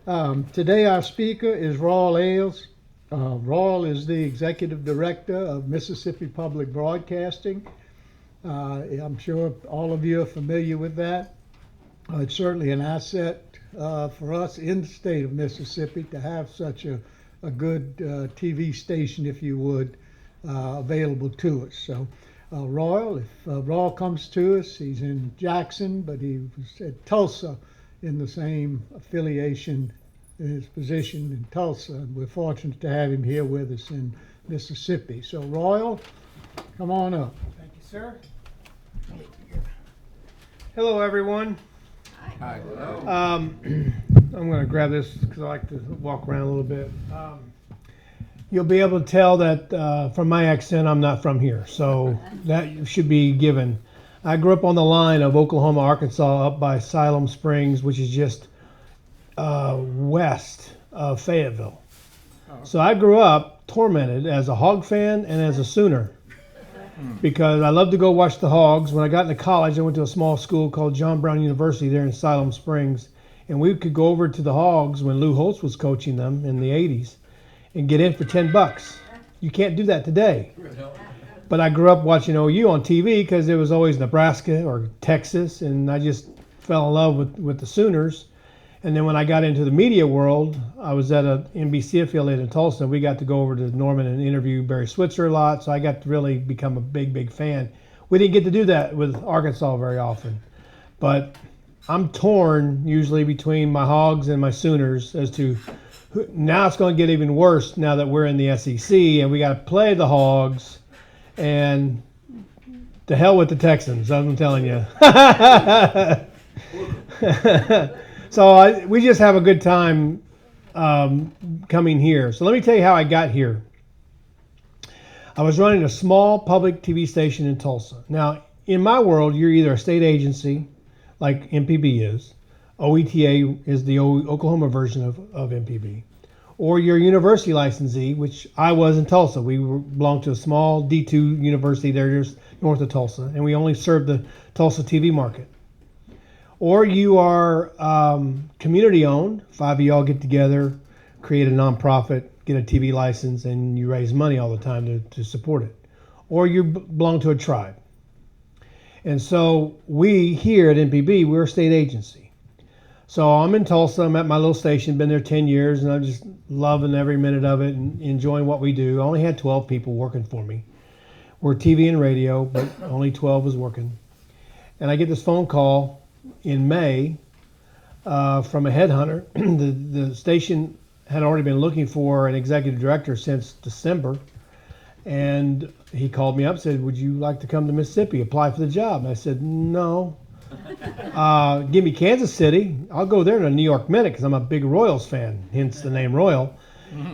Today our speaker is Royal Aills. Royal is the Executive Director of Mississippi Public Broadcasting. I'm sure all of you are familiar with that. It's certainly an asset for us in the state of Mississippi to have such a good TV station, if you would, available to us. So Royal, if Royal comes to us, he's in Jackson, but he was at Tulsa in the same affiliation in his position in Tulsa. And we're fortunate to have him here with us in Mississippi. So Royal, come on up. Thank you, sir. Hello, everyone. Hi. Hello. I'm going to grab this because I like to walk around a little bit. You'll be able to tell that from my accent, I'm not from here, so that should be given. I grew up on the line of Oklahoma, Arkansas, up by Siloam Springs, which is just west of Fayetteville. So I grew up tormented as a Hog fan and as a Sooner because I loved to go watch the Hogs. When I got into college, I went to a small school called John Brown University there in Siloam Springs, and we could go over to the Hogs when Lou Holtz was coaching them in the 80s and get in for $10. You can't do that today. But I grew up watching OU on TV because it was always Nebraska or Texas, and I just fell in love with the Sooners. And then when I got into the media world, I was at a NBC affiliate in Tulsa. We got to go over to Norman and interview Barry Switzer a lot, so I got to really become a big fan. We didn't get to do that with Arkansas very often. But I'm torn usually between my Hogs and my Sooners as to now it's going to get even worse now that we're in the SEC and we got to play the Hogs, and to hell with the Texans, I'm telling you. So we just have a good time coming here. So let me tell you how I got here. I was running a small public TV station in Tulsa. Now, in my world, you're either a state agency, like MPB is. OETA is the Oklahoma version of MPB. Or you're a university licensee, which I was in Tulsa. We belonged to a small D2 university there just north of Tulsa, and we only served the Tulsa TV market. Or you are community owned. 5 of y'all get together, create a nonprofit, get a TV license, and you raise money all the time to support it. Or you belong to a tribe. And so we here at MPB, we're a state agency. So I'm in Tulsa, I'm at my little station, been there 10 years, and I'm just loving every minute of it and enjoying what we do. I only had 12 people working for me. We're TV and radio, but only 12 was working. And I get this phone call in May from a headhunter. The station had already been looking for an executive director since December. And he called me up and said, "Would you like to come to Mississippi, apply for the job?" And I said, "No. Give me Kansas City. I'll go there in a New York minute because I'm a big Royals fan, hence the name Royal.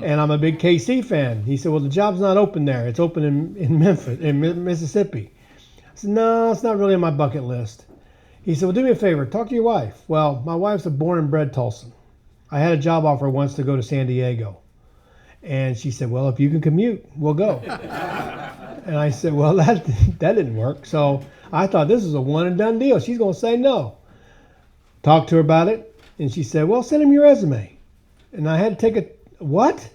And I'm a big KC fan." He said, "Well, the job's not open there. It's open in Memphis, in Mississippi." I said, "No, it's not really on my bucket list." He said, "Well, do me a favor. Talk to your wife." Well, my wife's a born and bred Tulsan. I had a job offer once to go to San Diego. And she said, "Well, if you can commute, we'll go." And I said, "Well, that didn't work." So I thought this was a one and done deal. She's going to say no. Talked to her about it. And she said, "Well, send him your resume." And I had to take what?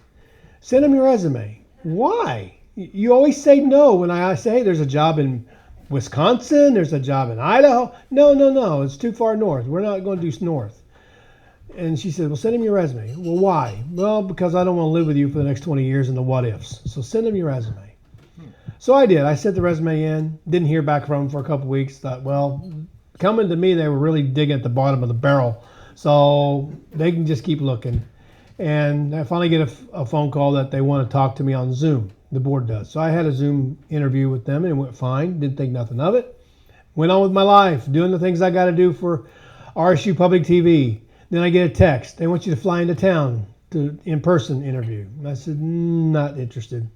Send him your resume. Why? You always say no when I say, "Hey, there's a job in Wisconsin. There's a job in Idaho." No. It's too far north. We're not going to do north. And she said, "Well, send him your resume." Well, why? Well, because I don't want to live with you for the next 20 years in the what ifs. So send him your resume. So I did. I sent the resume in. Didn't hear back from him for a couple of weeks. Thought, well, coming to me, they were really digging at the bottom of the barrel. So they can just keep looking. And I finally get a phone call that they want to talk to me on Zoom. The board does. So I had a Zoom interview with them, and it went fine. Didn't think nothing of it. Went on with my life, doing the things I got to do for RSU Public TV. Then I get a text. They want you to fly into town to in-person interview. And I said, "Not interested."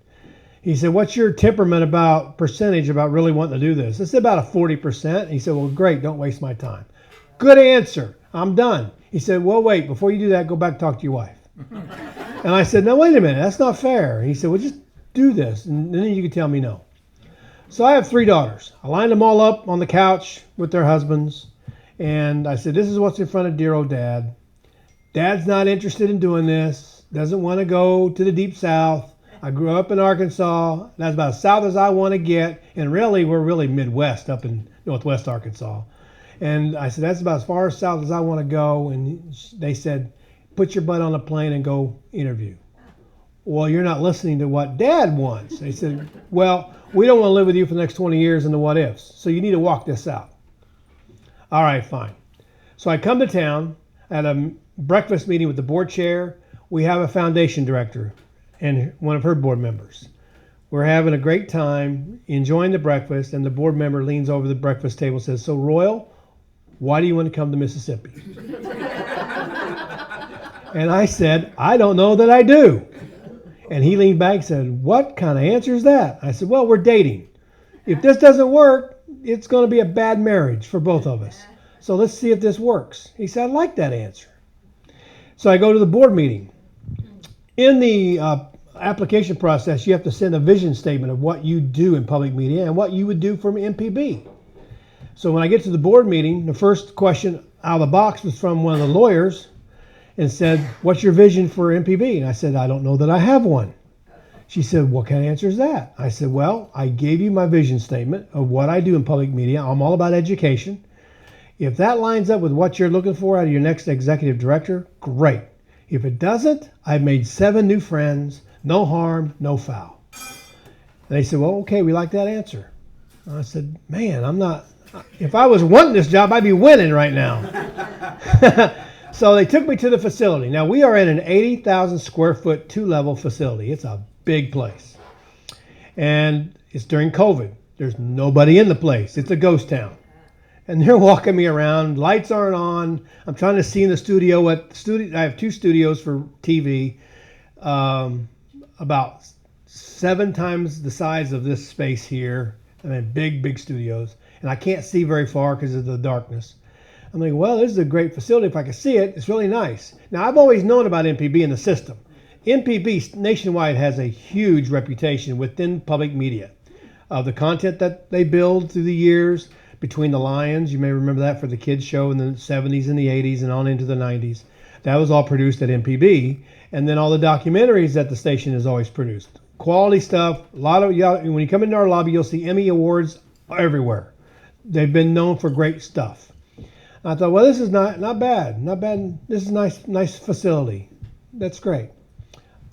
He said, "What's your temperament about percentage about really wanting to do this?" I said, "About a 40%. He said, "Well, great. Don't waste my time." Good answer. I'm done. He said, "Well, wait. Before you do that, go back and talk to your wife." And I said, "No, wait a minute. That's not fair." He said, "Well, just do this, and then you can tell me no." So I have 3 daughters. I lined them all up on the couch with their husbands. And I said, "This is what's in front of dear old Dad. Dad's not interested in doing this, doesn't want to go to the deep south. I grew up in Arkansas. That's about as south as I want to get. And really, we're really Midwest up in northwest Arkansas. And I said, that's about as far south as I want to go. And they said, put your butt on a plane and go interview. Well, you're not listening to what Dad wants. They said, well, we don't want to live with you for the next 20 years in the what ifs. So you need to walk this out. All right, fine. So I come to town at a breakfast meeting with the board chair. We have a foundation director and one of her board members. We're having a great time, enjoying the breakfast, and the board member leans over the breakfast table and says, so Royal, why do you want to come to Mississippi? And I said, I don't know that I do. And he leaned back and said, what kind of answer is that? I said, well, we're dating. If this doesn't work, it's going to be a bad marriage for both of us. So let's see if this works. He said, I like that answer. So I go to the board meeting. In the application process, you have to send a vision statement of what you do in public media and what you would do from MPB. So when I get to the board meeting, the first question out of the box was from one of the lawyers and said, what's your vision for MPB? And I said, I don't know that I have one. She said, what kind of answer is that? I said, well, I gave you my vision statement of what I do in public media. I'm all about education. If that lines up with what you're looking for out of your next executive director, great. If it doesn't, I've made 7 new friends, no harm, no foul. And they said, well, okay, we like that answer. I said, man, if I was wanting this job, I'd be winning right now. So they took me to the facility. Now we are in an 80,000 square foot, 2-level facility. It's a big place. And it's during COVID. There's nobody in the place. It's a ghost town. And they're walking me around. Lights aren't on. I'm trying to see in the studio. I have 2 studios for TV, about 7 times the size of this space here. And then big studios. And I can't see very far because of the darkness. I'm like, well, this is a great facility. If I can see it, it's really nice. Now, I've always known about MPB in the system. MPB nationwide has a huge reputation within public media. The content that they build through the years, Between the Lions, you may remember that for the kids show in the 70s and the 80s and on into the 90s. That was all produced at MPB. And then all the documentaries that the station has always produced. Quality stuff. A lot of when you come into our lobby, you'll see Emmy Awards everywhere. They've been known for great stuff. I thought, well, this is not bad. This is nice facility. That's great.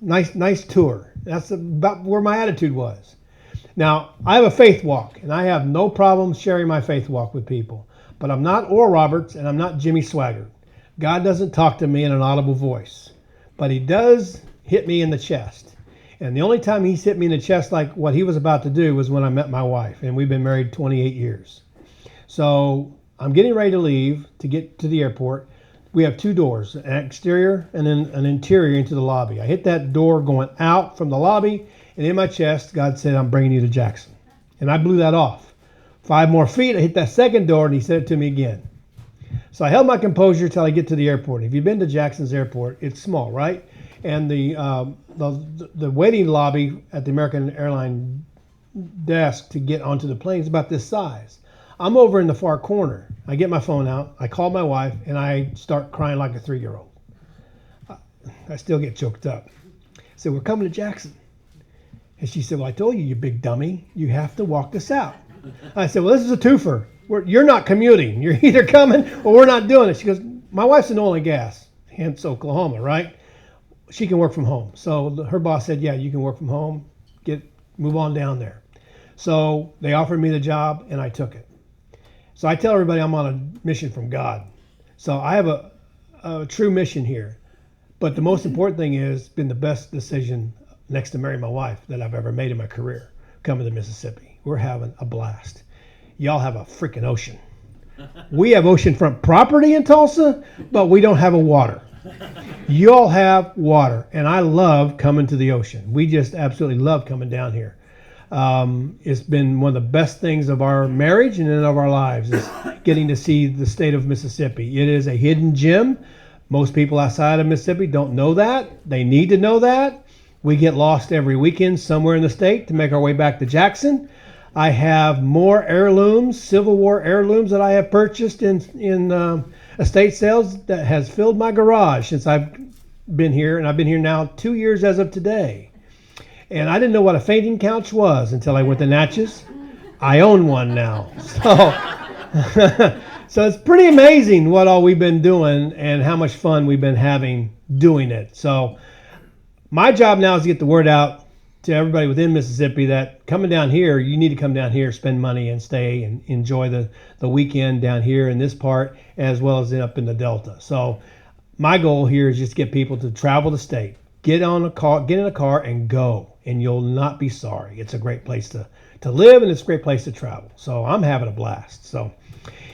Nice tour. That's about where my attitude was. Now, I have a faith walk, and I have no problem sharing my faith walk with people. But I'm not Oral Roberts, and I'm not Jimmy Swaggart. God doesn't talk to me in an audible voice. But he does hit me in the chest. And the only time he's hit me in the chest like what he was about to do was when I met my wife, and we've been married 28 years. So I'm getting ready to leave to get to the airport. We have 2 doors, an exterior and then an interior into the lobby. I hit that door going out from the lobby, and in my chest, God said, I'm bringing you to Jackson. And I blew that off. 5 more feet, I hit that second door, and he said it to me again. So I held my composure till I get to the airport. If you've been to Jackson's airport, it's small, right? And the waiting lobby at the American Airlines desk to get onto the plane is about this size. I'm over in the far corner. I get my phone out, I call my wife, and I start crying like a 3-year-old. I still get choked up. I said, we're coming to Jackson. And she said, well, I told you, you big dummy, you have to walk this out. I said, well, this is a twofer. You're not commuting. You're either coming or we're not doing it. She goes, my wife's in oil and gas, hence Oklahoma, right? She can work from home. So her boss said, yeah, you can work from home. Move on down there. So they offered me the job, and I took it. So I tell everybody I'm on a mission from God. So I have a true mission here. But the most important thing is, been the best decision next to marry my wife that I've ever made in my career, coming to Mississippi. We're having a blast. Y'all have a freaking ocean. We have oceanfront property in Tulsa, but we don't have a water. Y'all have water, and I love coming to the ocean. We just absolutely love coming down here. It's been one of the best things of our marriage and of our lives is getting to see the state of Mississippi. It is a hidden gem. Most people outside of Mississippi don't know that. They need to know that. We get lost every weekend somewhere in the state to make our way back to Jackson. I have more heirlooms, Civil War heirlooms that I have purchased in estate sales that has filled my garage since I've been here, and I've been here now 2 years as of today. And I didn't know what a fainting couch was until I went to Natchez. I own one now. So it's pretty amazing what all we've been doing and how much fun we've been having doing it. So my job now is to get the word out to everybody within Mississippi that coming down here, you need to come down here, spend money, and stay and enjoy the weekend down here in this part as well as up in the Delta. So my goal here is just to get people to travel the state. Get in a car and go, and you'll not be sorry. It's a great place to live, and it's a great place to travel. So I'm having a blast. So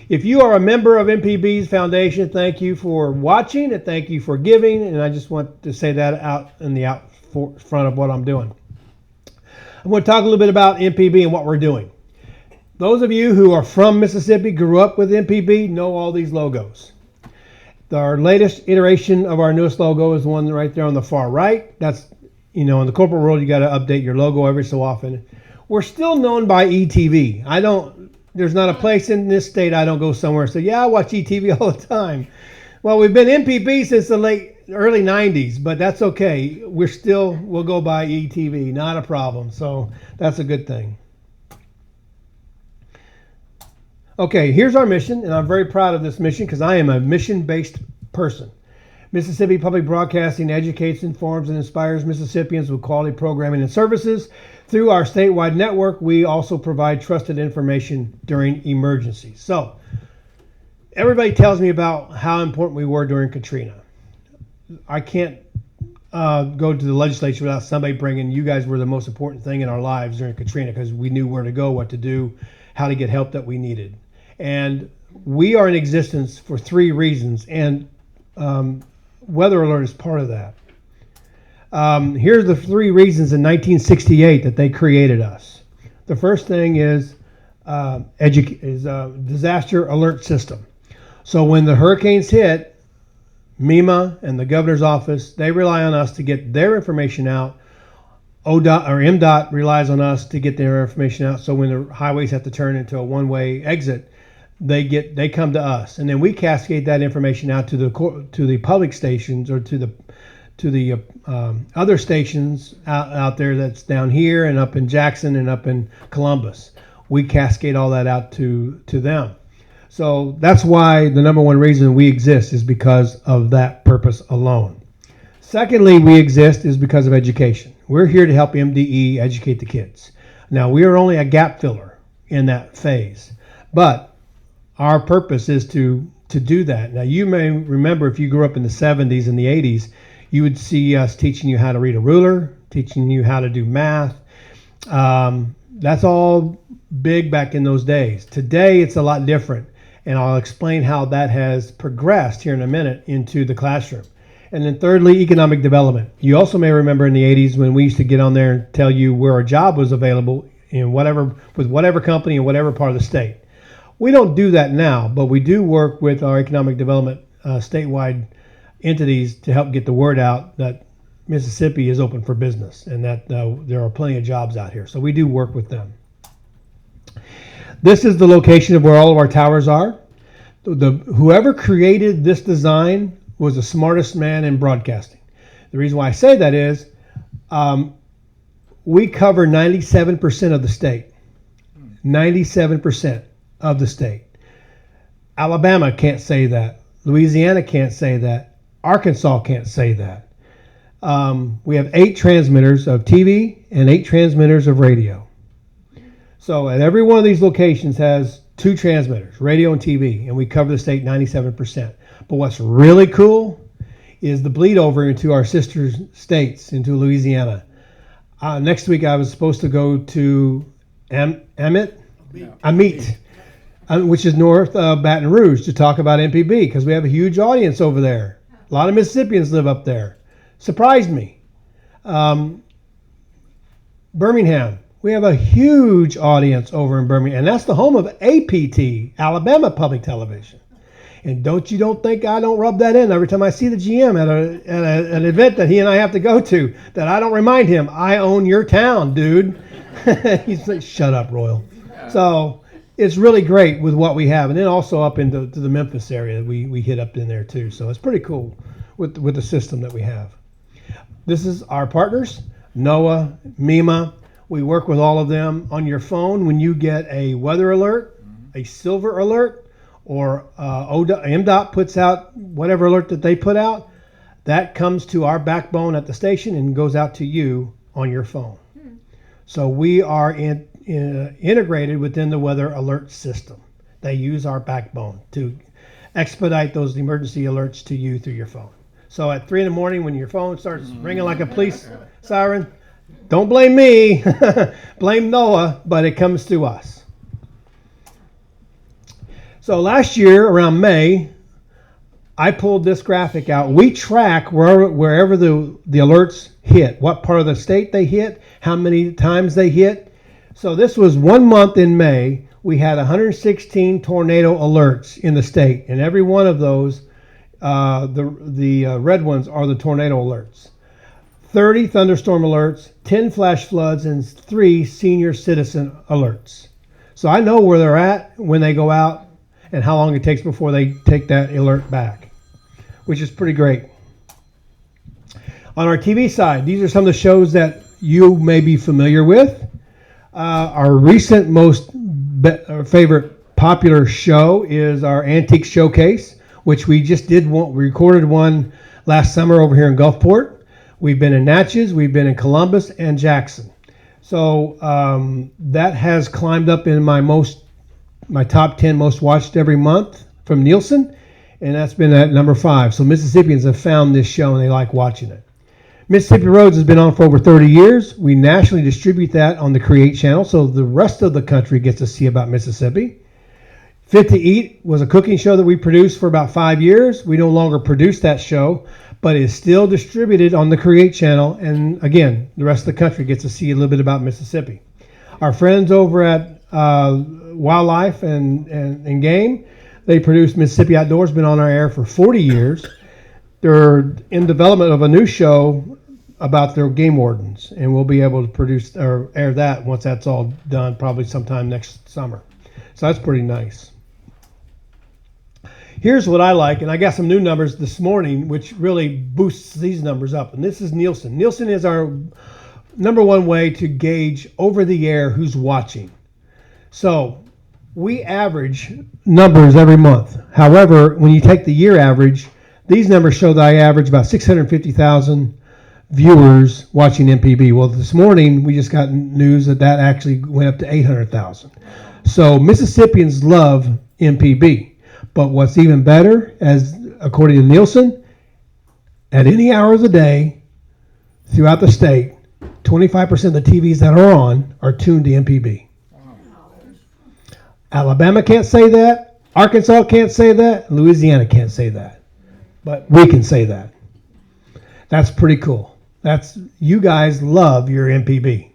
if you are a member of MPB's Foundation, thank you for watching and thank you for giving. And I just want to say that out in the front of what I'm doing. I'm going to talk a little bit about MPB and what we're doing. Those of you who are from Mississippi, grew up with MPB, know all these logos. Our latest iteration of our newest logo is the one right there on the far right. That's, in the corporate world, you got to update your logo every so often. We're still known by ETV. There's not a place in this state I don't go somewhere and say, yeah, I watch ETV all the time. Well, we've been MPB since the early 90s, but that's okay. We'll go by ETV, not a problem. So that's a good thing. Okay, here's our mission, and I'm very proud of this mission because I am a mission-based person. Mississippi Public Broadcasting educates, informs, and inspires Mississippians with quality programming and services. Through our statewide network, we also provide trusted information during emergencies. So, everybody tells me about how important we were during Katrina. I can't go to the legislature without somebody bringing, you guys were the most important thing in our lives during Katrina because we knew where to go, what to do, how to get help that we needed. And we are in existence for 3 reasons, and Weather Alert is part of that. Here's the 3 reasons in 1968 that they created us. The first thing is disaster alert system. So when the hurricanes hit, MEMA and the governor's office, they rely on us to get their information out. ODOT or MDOT relies on us to get their information out. So when the highways have to turn into a one-way exit, they come to us, and then we cascade that information out to the public stations or to the other stations out there that's down here and up in Jackson and up in Columbus. We cascade all that out to them. So that's why the number one reason we exist is because of that purpose alone. Secondly, we exist is because of education. We're here to help MDE educate the kids. Now, we are only a gap filler in that phase, but our purpose is to do that. Now, you may remember if you grew up in the 70s and the 80s, you would see us teaching you how to read a ruler, teaching you how to do math. That's all big back in those days. Today, it's a lot different, and I'll explain how that has progressed here in a minute into the classroom. And then thirdly, economic development. You also may remember in the 80s when we used to get on there and tell you where a job was available with whatever company in whatever part of the state. We don't do that now, but we do work with our economic development statewide entities to help get the word out that Mississippi is open for business and that there are plenty of jobs out here. So we do work with them. This is the location of where all of our towers are. Whoever created this design was the smartest man in broadcasting. The reason why I say that is we cover 97% of the state. 97% of the state. Alabama can't say that. Louisiana can't say that. Arkansas can't say that. We have 8 transmitters of TV and 8 transmitters of radio. So at every one of these locations has 2 transmitters, radio and TV, and we cover the state 97%. But what's really cool is the bleed over into our sister states, into Louisiana. Next week I was supposed to go to MAET, which is north of Baton Rouge, to talk about MPB because we have a huge audience over there. A lot of Mississippians live up there. Surprised me. Birmingham. We have a huge audience over in Birmingham, and that's the home of APT, Alabama Public Television. And don't think I don't rub that in every time I see the GM at an event that he and I have to go to, that I don't remind him, I own your town, dude. He's like, shut up, Royal. So it's really great with what we have. And then also up into to the Memphis area, we hit up in there too. So it's pretty cool with the system that we have. This is our partners, NOAA, MEMA. We work with all of them. On your phone, when you get a weather alert, a silver alert, or MDOT puts out whatever alert that they put out, that comes to our backbone at the station and goes out to you on your phone. So we are integrated within the weather alert system. They use our backbone to expedite those emergency alerts to you through your phone. So at 3 in the morning when your phone starts ringing like a police siren, don't blame me, blame NOAA, but it comes to us. So last year around May, I pulled this graphic out. We track wherever the alerts hit, what part of the state they hit, how many times they hit. So this was 1 month in May. We had 116 tornado alerts in the state, and every one of those, the red ones are the tornado alerts. 30 thunderstorm alerts, 10 flash floods, and 3 senior citizen alerts. So I know where they're at when they go out and how long it takes before they take that alert back, which is pretty great. On our TV side, these are some of the shows that you may be familiar with. Our recent favorite popular show is our Antique Showcase, which we just we recorded one last summer over here in Gulfport. We've been in Natchez, we've been in Columbus and Jackson. So that has climbed up in my top 10 most watched every month from Nielsen, and that's been at number 5. So Mississippians have found this show and they like watching it. Mississippi Roads has been on for over 30 years. We nationally distribute that on the Create channel, so the rest of the country gets to see about Mississippi. Fit to Eat was a cooking show that we produced for about 5 years. We no longer produce that show, but it's still distributed on the Create channel, and again, the rest of the country gets to see a little bit about Mississippi. Our friends over at Wildlife and Game, they produce Mississippi Outdoors, been on our air for 40 years. They're in development of a new show about their game wardens, and we'll be able to produce or air that once that's all done, probably sometime next summer. So that's pretty nice. Here's what I like, and I got some new numbers this morning, which really boosts these numbers up. And this is Nielsen. Nielsen is our number one way to gauge over the air who's watching. So we average numbers every month. However, when you take the year average, these numbers show that I average about 650,000 viewers watching MPB. Well, this morning we just got news that actually went up to 800,000. So Mississippians love MPB. But what's even better, as according to Nielsen, at any hour of the day throughout the state, 25% of the TVs that are on are tuned to MPB. Alabama can't say that. Arkansas can't say that. Louisiana can't say that. But we can say that. That's pretty cool. You guys love your MPB.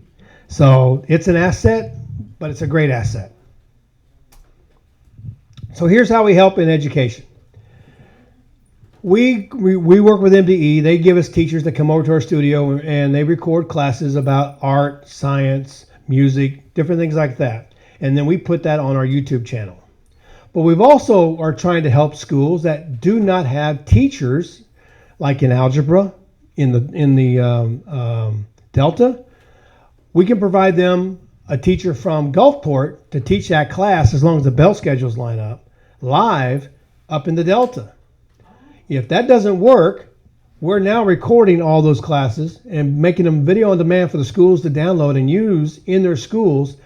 So it's an asset, but it's a great asset. So here's how we help in education. We work with MDE. They give us teachers that come over to our studio and they record classes about art, science, music, different things like that. And then we put that on our YouTube channel. But we've also are trying to help schools that do not have teachers, like in algebra, in the Delta. We can provide them a teacher from Gulfport to teach that class as long as the bell schedules line up, live up in the Delta. If that doesn't work, we're now recording all those classes and making them video on demand for the schools to download and use in their schools.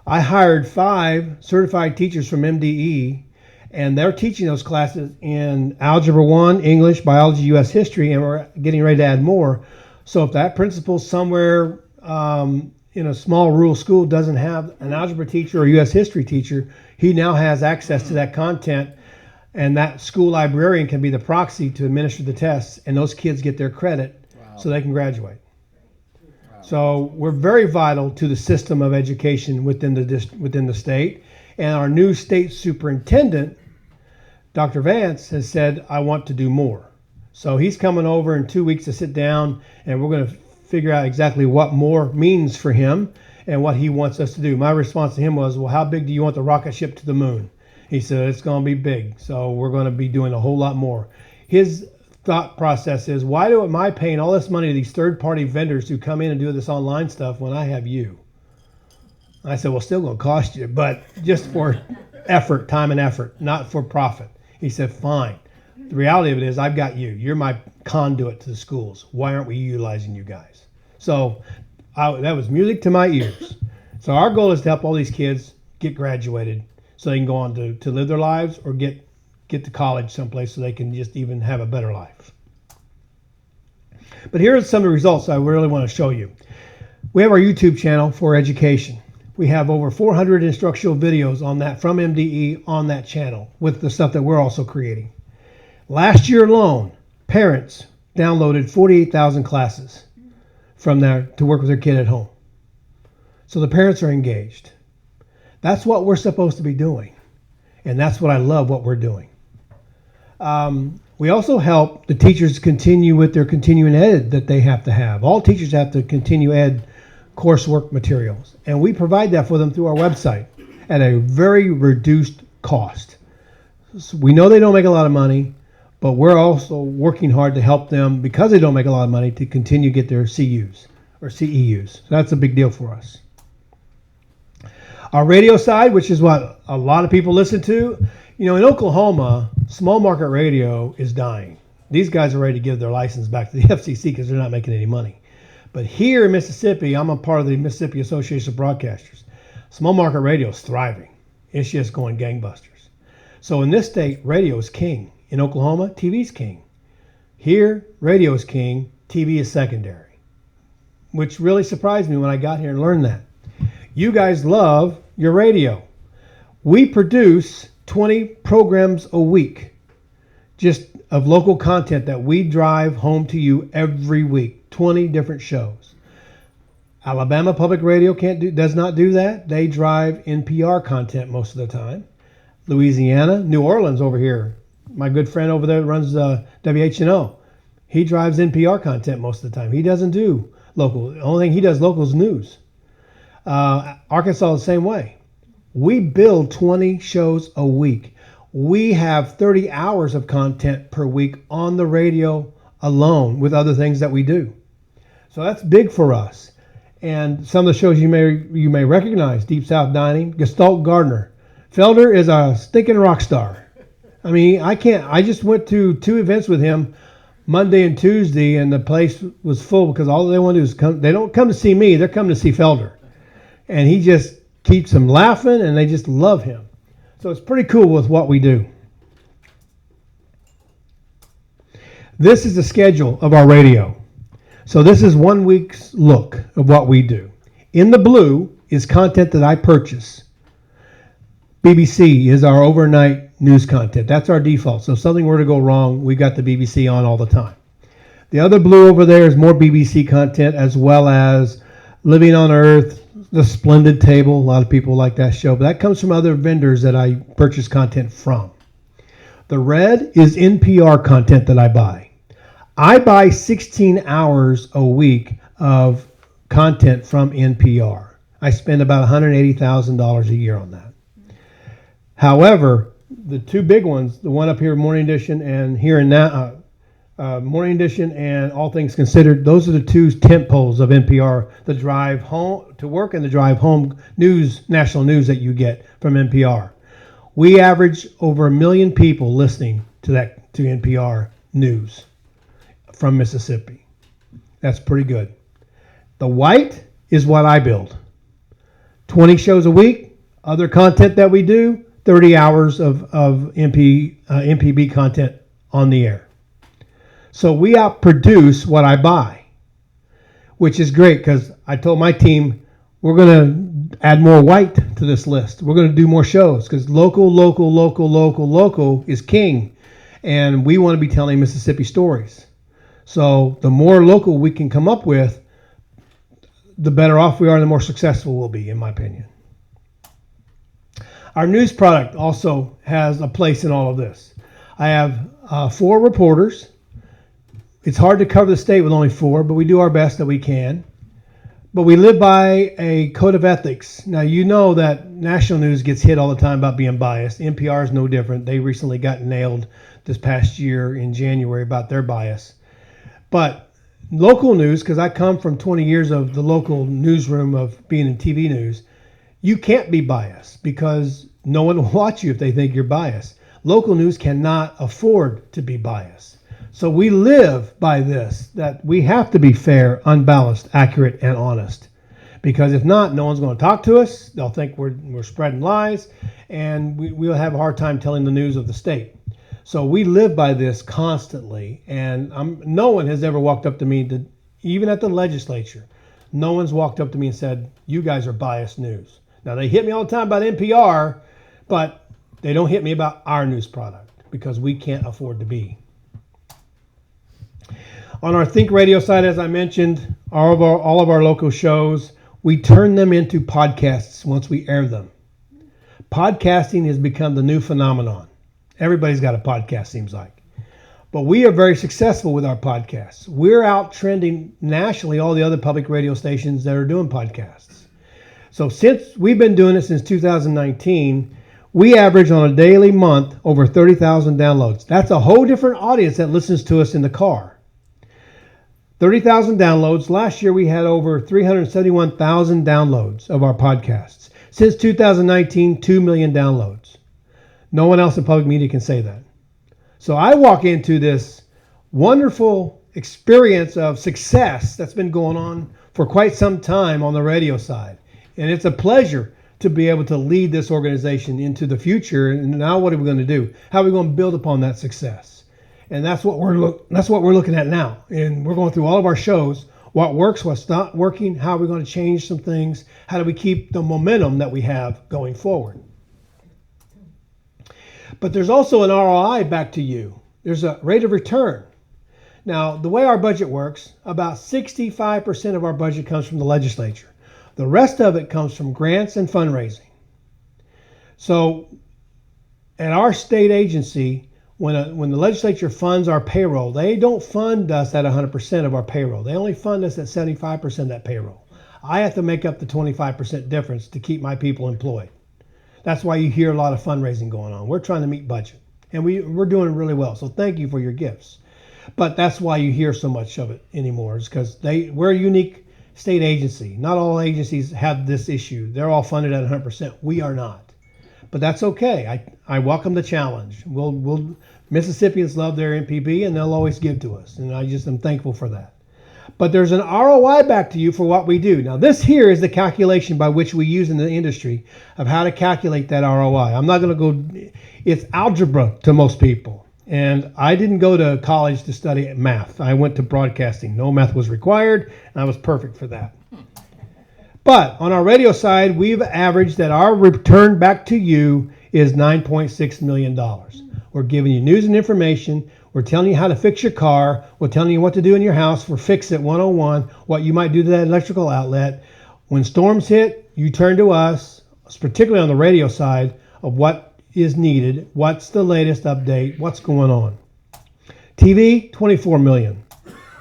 I hired 5 certified teachers from MDE, and they're teaching those classes in Algebra 1, English, Biology, U.S. History, and we're getting ready to add more. So if that principal somewhere in a small rural school doesn't have an algebra teacher or U.S. history teacher, he now has access to that content, and that school librarian can be the proxy to administer the tests, and those kids get their credit so they can graduate. So we're very vital to the system of education within the state, and our new state superintendent, Dr. Vance, has said, I want to do more. So he's coming over in 2 weeks to sit down, and we're going to figure out exactly what more means for him and what he wants us to do. My response to him was, well, how big do you want the rocket ship to the moon? He said, it's going to be big, so we're going to be doing a whole lot more. His thought process is, why am I paying all this money to these third-party vendors who come in and do this online stuff when I have you? I said, well, still going to cost you, but just for effort, time and effort, not for profit. He said, fine. The reality of it is, I've got you. You're my conduit to the schools. Why aren't we utilizing you guys? So that was music to my ears. So our goal is to help all these kids get graduated so they can go on to live their lives or get to college someplace so they can just even have a better life. But here are some of the results I really want to show you. We have our YouTube channel for education. We have over 400 instructional videos on that from MDE on that channel with the stuff that we're also creating. Last year alone, parents downloaded 48,000 classes from there to work with their kid at home. So the parents are engaged. That's what we're supposed to be doing. And that's what I love what we're doing. We also help the teachers continue with their continuing ed that they have to have. All teachers have to continue ed coursework materials. And we provide that for them through our website at a very reduced cost. So we know they don't make a lot of money, but we're also working hard to help them, because they don't make a lot of money, to continue to get their CUs or CEUs. So that's a big deal for us. Our radio side, which is what a lot of people listen to, in Oklahoma, small market radio is dying. These guys are ready to give their license back to the FCC because they're not making any money. But here in Mississippi, I'm a part of the Mississippi Association of Broadcasters. Small market radio is thriving. It's just going gangbusters. So in this state, radio is king. In Oklahoma, TV is king. Here, radio is king. TV is secondary, which really surprised me when I got here and learned that. You guys love your radio. We produce 20 programs a week just of local content that we drive home to you every week. 20 different shows. Alabama Public Radio does not do that. They drive NPR content most of the time. Louisiana, New Orleans over here. My good friend over there runs WHNO. He drives NPR content most of the time. He doesn't do local. The only thing he does local is news. Arkansas the same way. We build 20 shows a week. We have 30 hours of content per week on the radio alone with other things that we do. So that's big for us. And some of the shows you may recognize: Deep South Dining, Gestalt Gardener. Felder is a stinking rock star. I mean, I just went to 2 events with him, Monday and Tuesday, and the place was full because all they want to do is come. They don't come to see me, they're coming to see Felder. And he just keeps them laughing, and they just love him. So it's pretty cool with what we do. This is the schedule of our radio. So this is 1 week's look of what we do. In the blue is content that I purchase. BBC is our overnight news content. That's our default. So if something were to go wrong, we got the BBC on all the time. The other blue over there is more BBC content, as well as Living on Earth, The Splendid Table. A lot of people like that show, but that comes from other vendors that I purchase content from. The red is NPR content that I buy. I buy 16 hours a week of content from NPR. I spend about $180,000 a year on that. However, the 2 big ones, the one up here, Morning Edition, and here and now, Morning Edition and All Things Considered, those are the 2 tent poles of NPR, the drive home to work and the drive home news, national news that you get from NPR. We average over 1 million people listening to NPR news from Mississippi. That's pretty good. The white is what I build. 20 shows a week, other content that we do, 30 hours of MPB content on the air. So we outproduce what I buy, which is great because I told my team we're going to add more white to this list. We're going to do more shows because local is king, and we want to be telling Mississippi stories. So the more local we can come up with, the better off we are and the more successful we'll be, in my opinion. Our news product also has a place in all of this. I have 4 reporters. It's hard to cover the state with only 4, but we do our best that we can. But we live by a code of ethics. Now, you know that national news gets hit all the time about being biased. NPR is no different. They recently got nailed this past year in January about their bias. But local news, because I come from 20 years of the local newsroom of being in TV news, you can't be biased because no one will watch you if they think you're biased. Local news cannot afford to be biased. So we live by this, that we have to be fair, unbalanced, accurate, and honest. Because if not, no one's going to talk to us. They'll think we're spreading lies, and we'll have a hard time telling the news of the state. So we live by this constantly, and no one has ever walked up to me, even at the legislature, no one's walked up to me and said, you guys are biased news. Now, they hit me all the time about NPR, but they don't hit me about our news product because we can't afford to be. On our Think Radio side, as I mentioned, all of our local shows, we turn them into podcasts once we air them. Podcasting has become the new phenomenon. Everybody's got a podcast, seems like. But we are very successful with our podcasts. We're out trending nationally all the other public radio stations that are doing podcasts. So since we've been doing it since 2019, we average on a daily month over 30,000 downloads. That's a whole different audience that listens to us in the car. 30,000 downloads. Last year we had over 371,000 downloads of our podcasts. Since 2019, 2 million downloads. No one else in public media can say that. So I walk into this wonderful experience of success that's been going on for quite some time on the radio side. And it's a pleasure to be able to lead this organization into the future. And now what are we going to do? How are we going to build upon that success? And that's what we're looking at now. And we're going through all of our shows. What works, what's not working, how are we going to change some things? How do we keep the momentum that we have going forward? But there's also an ROI back to you. There's a rate of return. Now, the way our budget works, about 65% of our budget comes from the legislature. The rest of it comes from grants and fundraising. So at our state agency, when the legislature funds our payroll, they don't fund us at 100% of our payroll. They only fund us at 75% of that payroll. I have to make up the 25% difference to keep my people employed. That's why you hear a lot of fundraising going on. We're trying to meet budget, and we're doing really well. So thank you for your gifts. But that's why you hear so much of it anymore, is because we're a unique state agency. Not all agencies have this issue. They're all funded at 100%. We are not. But that's okay. I welcome the challenge. Mississippians love their MPB, and they'll always give to us. And I just am thankful for that. But there's an ROI back to you for what we do. Now, this here is the calculation by which we use in the industry of how to calculate that ROI. I'm not going to go, it's algebra to most people. And I didn't go to college to study math. I went to broadcasting. No math was required, and I was perfect for that. But on our radio side, we've averaged that our return back to you is $9.6 million. We're giving you news and information. We're telling you how to fix your car. We're telling you what to do in your house for Fix It 101, what you might do to that electrical outlet. When storms hit, you turn to us, particularly on the radio side, of what is needed, what's the latest update, what's going on. TV, $24 million.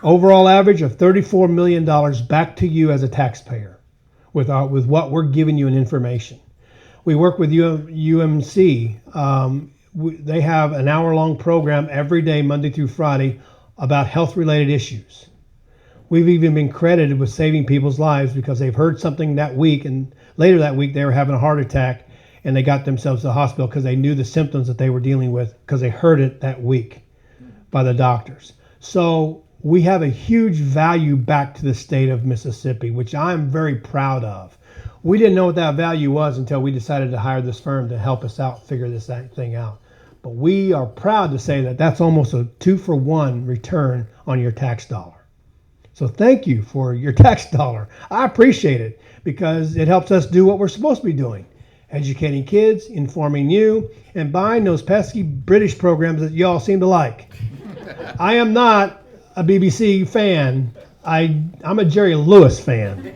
Overall average of $34 million back to you as a taxpayer. With what we're giving you in information. We work with UMC. They have an hour-long program every day, Monday through Friday, about health-related issues. We've even been credited with saving people's lives because they've heard something that week, and later that week they were having a heart attack, and they got themselves to the hospital because they knew the symptoms that they were dealing with because they heard it that week by the doctors. So we have a huge value back to the state of Mississippi, which I'm very proud of. We didn't know what that value was until we decided to hire this firm to help us out, figure this thing out. But we are proud to say that that's almost a 2-for-1 return on your tax dollar. So thank you for your tax dollar. I appreciate it because it helps us do what we're supposed to be doing. Educating kids, informing you, and buying those pesky British programs that y'all seem to like. I am not a BBC fan. I'm a Jerry Lewis fan.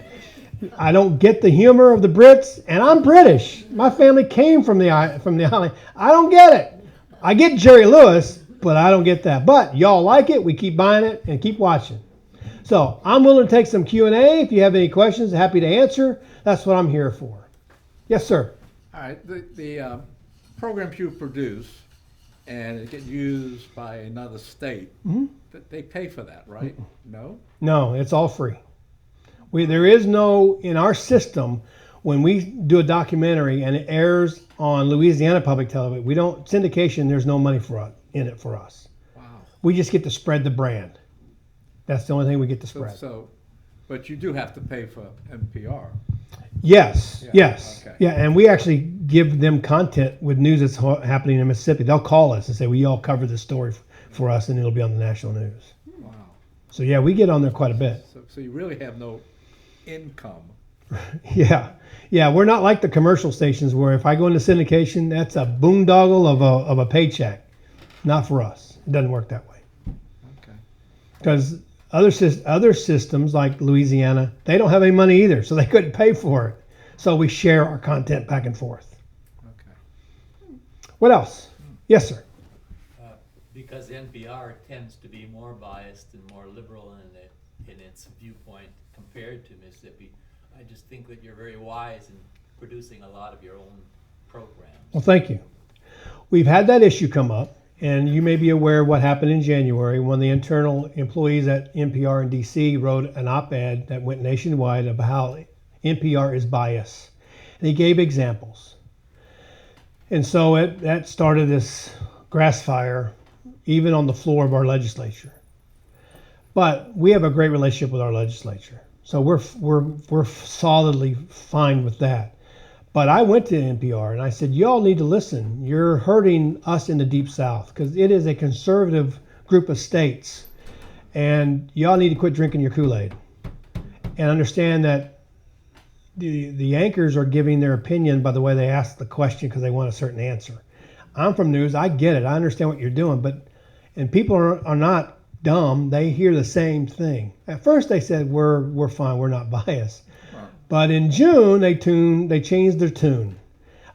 I don't get the humor of the Brits, and I'm British. My family came from the island. I don't get it. I get Jerry Lewis, but I don't get that. But y'all like it. We keep buying it and keep watching. So I'm willing to take some Q&A. If you have any questions, happy to answer. That's what I'm here for. Yes, sir. All right, the programs you produce and it gets used by another state, they pay for that, right? No? No, it's all free. There is no, in our system, when we do a documentary and it airs on Louisiana Public Television, we don't, syndication, there's no money in it for us. Wow. We just get to spread the brand. That's the only thing we get to spread. But you do have to pay for NPR. Yes, Yeah, yes. okay. Yeah, and we actually give them content with news that's happening in Mississippi. They'll call us and say, will you all cover this story for us, and it'll be on the national news. Wow. So yeah, we get on there quite a bit. So you really have no income. Yeah, we're not like the commercial stations where if I go into syndication, that's a boondoggle of a paycheck. Not for us. It doesn't work that way. Okay. Because other systems like Louisiana, they don't have any money either, so they couldn't pay for it. So we share our content back and forth. Okay. What else? Yes, sir. Because NPR tends to be more biased and more liberal in its viewpoint compared to Mississippi, I just think that you're very wise in producing a lot of your own programs. Well, thank you. We've had that issue come up, and you may be aware of what happened in January when the internal employees at NPR in DC wrote an op-ed that went nationwide about how NPR is biased. And he gave examples. And so that started this grass fire, even on the floor of our legislature. But we have a great relationship with our legislature. So we're solidly fine with that. But I went to NPR and I said, y'all need to listen. You're hurting us in the Deep South because it is a conservative group of states. And y'all need to quit drinking your Kool-Aid and understand that the anchors are giving their opinion by the way they ask the question because they want a certain answer. I'm from news. I get it. I understand what you're doing. And people are not dumb. They hear the same thing. At first they said, we're fine. We're not biased. But in June, they changed their tune.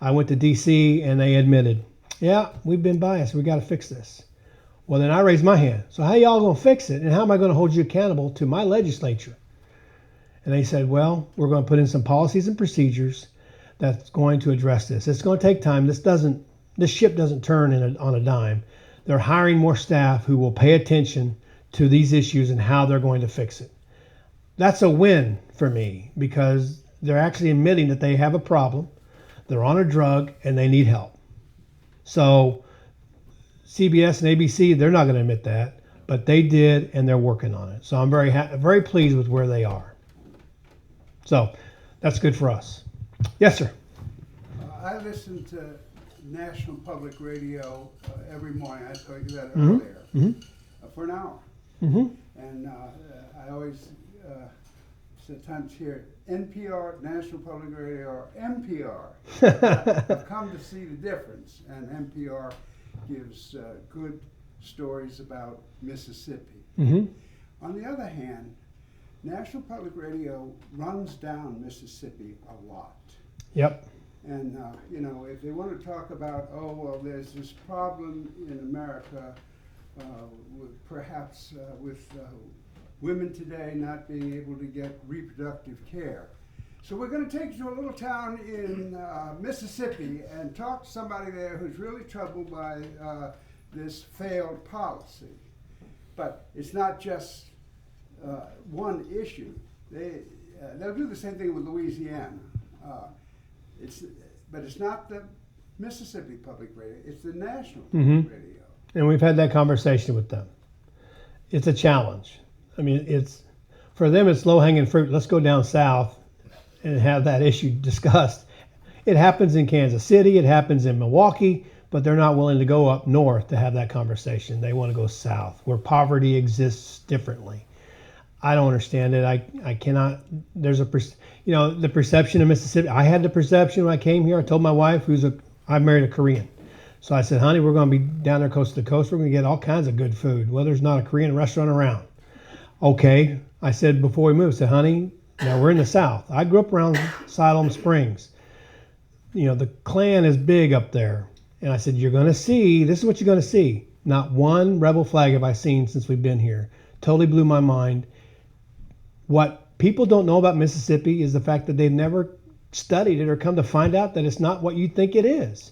I went to D.C. and they admitted, yeah, we've been biased. We got to fix this. Well, then I raised my hand. So how y'all going to fix it? And how am I going to hold you accountable to my legislature? And they said, well, we're going to put in some policies and procedures that's going to address this. It's going to take time. This ship doesn't turn on a dime. They're hiring more staff who will pay attention to these issues and how they're going to fix it. That's a win for me because they're actually admitting that they have a problem, they're on a drug, and they need help. So CBS and ABC, they're not going to admit that, but they did, and they're working on it. So I'm very pleased with where they are. So that's good for us. Yes, sir. I listen to National Public Radio every morning. I told you that earlier. For an hour. And I always sometimes hear NPR, National Public Radio, or NPR. I've come to see the difference, and NPR gives good stories about Mississippi. On the other hand, National Public Radio runs down Mississippi a lot. Yep. And, if they want to talk about, there's this problem in America perhaps with women today not being able to get reproductive care. So we're going to take you to a little town in Mississippi and talk to somebody there who's really troubled by this failed policy. But it's not just one issue. They'll do the same thing with Louisiana. But it's not the Mississippi Public Radio, it's the National Public Radio. And we've had that conversation with them. It's a challenge. I mean, for them, it's low-hanging fruit. Let's go down south and have that issue discussed. It happens in Kansas City, it happens in Milwaukee, but they're not willing to go up north to have that conversation. They want to go south, where poverty exists differently. I don't understand it. I cannot. There's the perception of Mississippi. I had the perception when I came here. I told my wife, I married a Korean. So I said, honey, we're going to be down there coast to coast. We're going to get all kinds of good food. Well, there's not a Korean restaurant around. Okay. I said before we moved, I said, honey, now we're in the South. I grew up around Siloam Springs. The Klan is big up there. And I said, this is what you're going to see. Not one rebel flag have I seen since we've been here. Totally blew my mind. What people don't know about Mississippi is the fact that they've never studied it or come to find out that it's not what you think it is.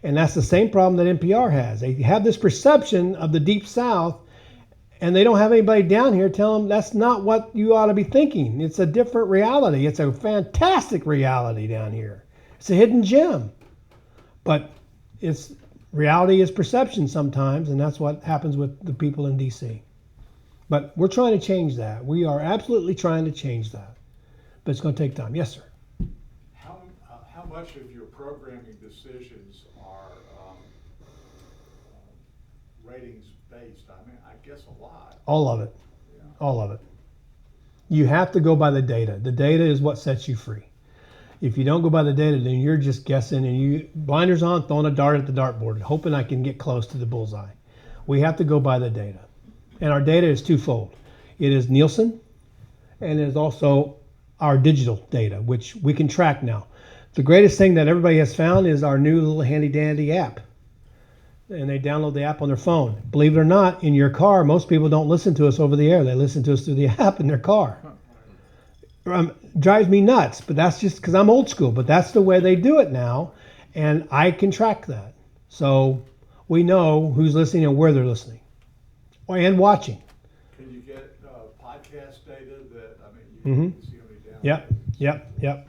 And that's the same problem that NPR has. They have this perception of the Deep South, and they don't have anybody down here tell them that's not what you ought to be thinking. It's a different reality. It's a fantastic reality down here. It's a hidden gem. But it's reality is perception sometimes, and that's what happens with the people in D.C. But we're trying to change that. We are absolutely trying to change that. But it's going to take time. Yes, sir. How much of your programming decisions are ratings based? I mean, I guess a lot. All of it. All of it. You have to go by the data. The data is what sets you free. If you don't go by the data, then you're just guessing and you blinders on, throwing a dart at the dartboard, hoping I can get close to the bullseye. We have to go by the data. And our data is twofold. It is Nielsen, and it is also our digital data, which we can track now. The greatest thing that everybody has found is our new little handy dandy app. And they download the app on their phone. Believe it or not, in your car, most people don't listen to us over the air. They listen to us through the app in their car. Drives me nuts, but that's just because I'm old school. But that's the way they do it now, and I can track that. So we know who's listening and where they're listening and watching. Can you get podcast data that, I mean, you can see how many downloads? Yep.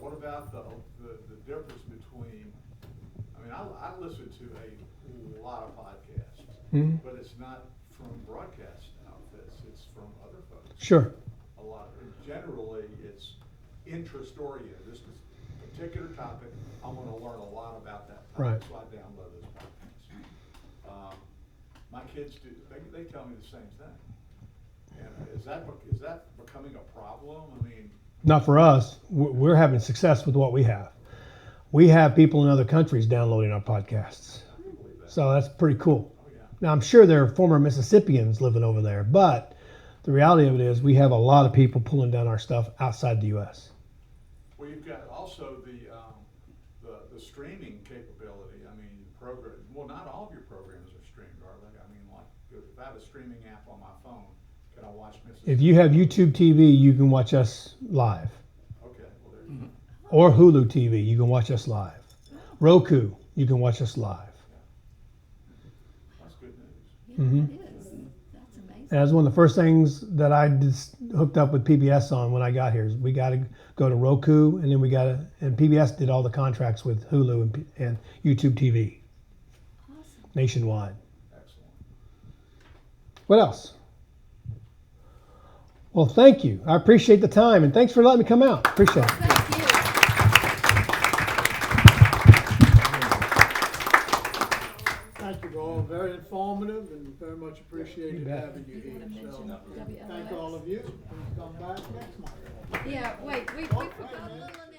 What about the difference between, I mean, I listen to a lot of podcasts, but it's not from broadcast outfits, it's from other folks. Sure. A lot, generally, it's interest oriented. This is a particular topic, I want to learn a lot about that topic, Right. so I download those podcasts. My kids do, they tell me the same thing. And is that becoming a problem? I mean, Not for us. We're having success with what we have. We have people in other countries downloading our podcasts. I can believe that. So that's pretty cool. Oh, yeah. Now, I'm sure there are former Mississippians living over there, but the reality of it is we have a lot of people pulling down our stuff outside the U.S. Well, you've got also the streaming capability. I mean, not all of your programs are streamed, are they? I mean, like, if I have a streaming app on my phone, can I watch Mississippi? If you have YouTube TV, you can watch us live. Okay, well, there you go. Or Hulu TV, you can watch us live. Roku, you can watch us live. That's good news. Mm-hmm. It is. That's amazing. And that's one of the first things that I just hooked up with PBS on when I got here. Is we got to go to Roku, and then and PBS did all the contracts with Hulu and YouTube TV Awesome. nationwide. Excellent. What else? Well, thank you. I appreciate the time, and thanks for letting me come out. Appreciate it. Thank you. Thank you all, very informative and very much appreciated You bet. having you You here. want to mention So, WLS? thank all of you, please come back next month. Yeah, wait, we forgot a little